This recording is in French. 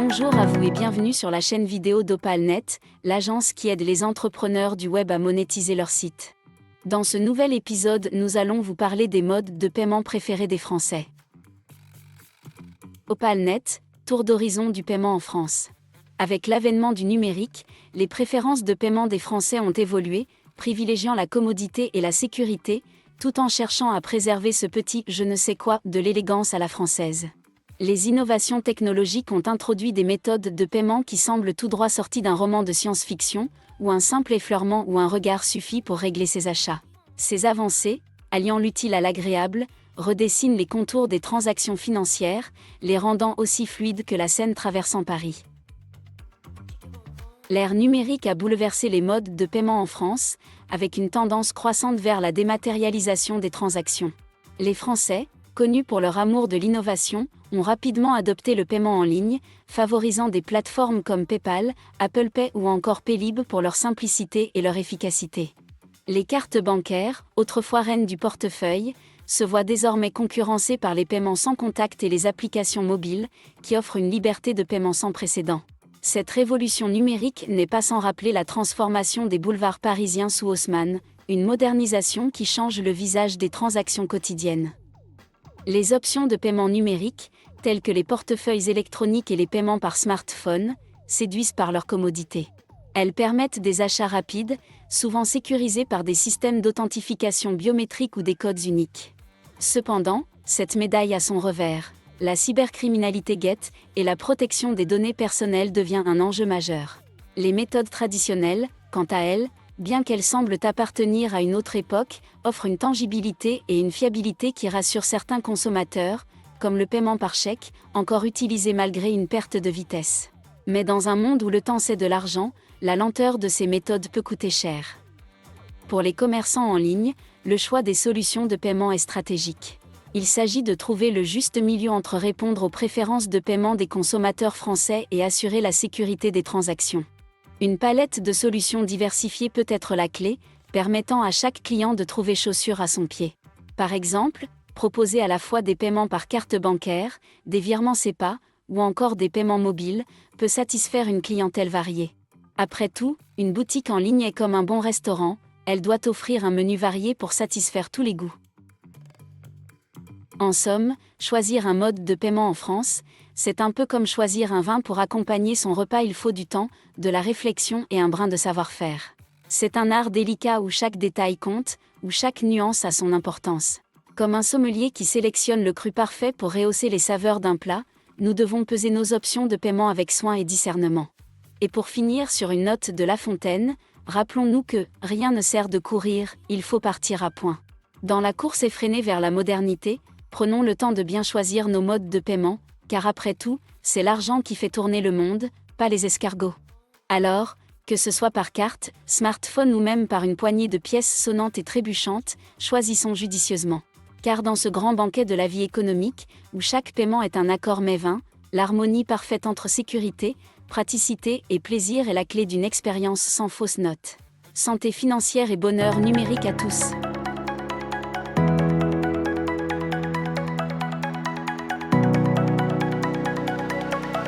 Bonjour à vous et bienvenue sur la chaîne vidéo d'Opalnet, l'agence qui aide les entrepreneurs du web à monétiser leur site. Dans ce nouvel épisode, nous allons vous parler des modes de paiement préférés des Français. Opalnet, tour d'horizon du paiement en France. Avec l'avènement du numérique, les préférences de paiement des Français ont évolué, privilégiant la commodité et la sécurité, tout en cherchant à préserver ce petit « je ne sais quoi » de l'élégance à la française. Les innovations technologiques ont introduit des méthodes de paiement qui semblent tout droit sorties d'un roman de science-fiction, où un simple effleurement ou un regard suffit pour régler ses achats. Ces avancées, alliant l'utile à l'agréable, redessinent les contours des transactions financières, les rendant aussi fluides que la Seine traversant Paris. L'ère numérique a bouleversé les modes de paiement en France, avec une tendance croissante vers la dématérialisation des transactions. Les Français, connus pour leur amour de l'innovation, ont rapidement adopté le paiement en ligne, favorisant des plateformes comme PayPal, Apple Pay ou encore Paylib pour leur simplicité et leur efficacité. Les cartes bancaires, autrefois reines du portefeuille, se voient désormais concurrencées par les paiements sans contact et les applications mobiles, qui offrent une liberté de paiement sans précédent. Cette révolution numérique n'est pas sans rappeler la transformation des boulevards parisiens sous Haussmann, une modernisation qui change le visage des transactions quotidiennes. Les options de paiement numérique, telles que les portefeuilles électroniques et les paiements par smartphone, séduisent par leur commodité. Elles permettent des achats rapides, souvent sécurisés par des systèmes d'authentification biométrique ou des codes uniques. Cependant, cette médaille a son revers. La cybercriminalité guette, et la protection des données personnelles devient un enjeu majeur. Les méthodes traditionnelles, quant à elles, bien qu'elles semblent appartenir à une autre époque, offrent une tangibilité et une fiabilité qui rassurent certains consommateurs, comme le paiement par chèque, encore utilisé malgré une perte de vitesse. Mais dans un monde où le temps c'est de l'argent, la lenteur de ces méthodes peut coûter cher. Pour les commerçants en ligne, le choix des solutions de paiement est stratégique. Il s'agit de trouver le juste milieu entre répondre aux préférences de paiement des consommateurs français et assurer la sécurité des transactions. Une palette de solutions diversifiées peut être la clé, permettant à chaque client de trouver chaussure à son pied. Par exemple, proposer à la fois des paiements par carte bancaire, des virements SEPA, ou encore des paiements mobiles, peut satisfaire une clientèle variée. Après tout, une boutique en ligne est comme un bon restaurant, elle doit offrir un menu varié pour satisfaire tous les goûts. En somme, choisir un mode de paiement en France, c'est un peu comme choisir un vin pour accompagner son repas. Il faut du temps, de la réflexion et un brin de savoir-faire. C'est un art délicat où chaque détail compte, où chaque nuance a son importance. Comme un sommelier qui sélectionne le cru parfait pour rehausser les saveurs d'un plat, nous devons peser nos options de paiement avec soin et discernement. Et pour finir sur une note de La Fontaine, rappelons-nous que « rien ne sert de courir, il faut partir à point ». Dans la course effrénée vers la modernité, prenons le temps de bien choisir nos modes de paiement, car après tout, c'est l'argent qui fait tourner le monde, pas les escargots. Alors, que ce soit par carte, smartphone ou même par une poignée de pièces sonnantes et trébuchantes, choisissons judicieusement. Car dans ce grand banquet de la vie économique, où chaque paiement est un accord mets-vin, l'harmonie parfaite entre sécurité, praticité et plaisir est la clé d'une expérience sans fausse note. Santé financière et bonheur numérique à tous.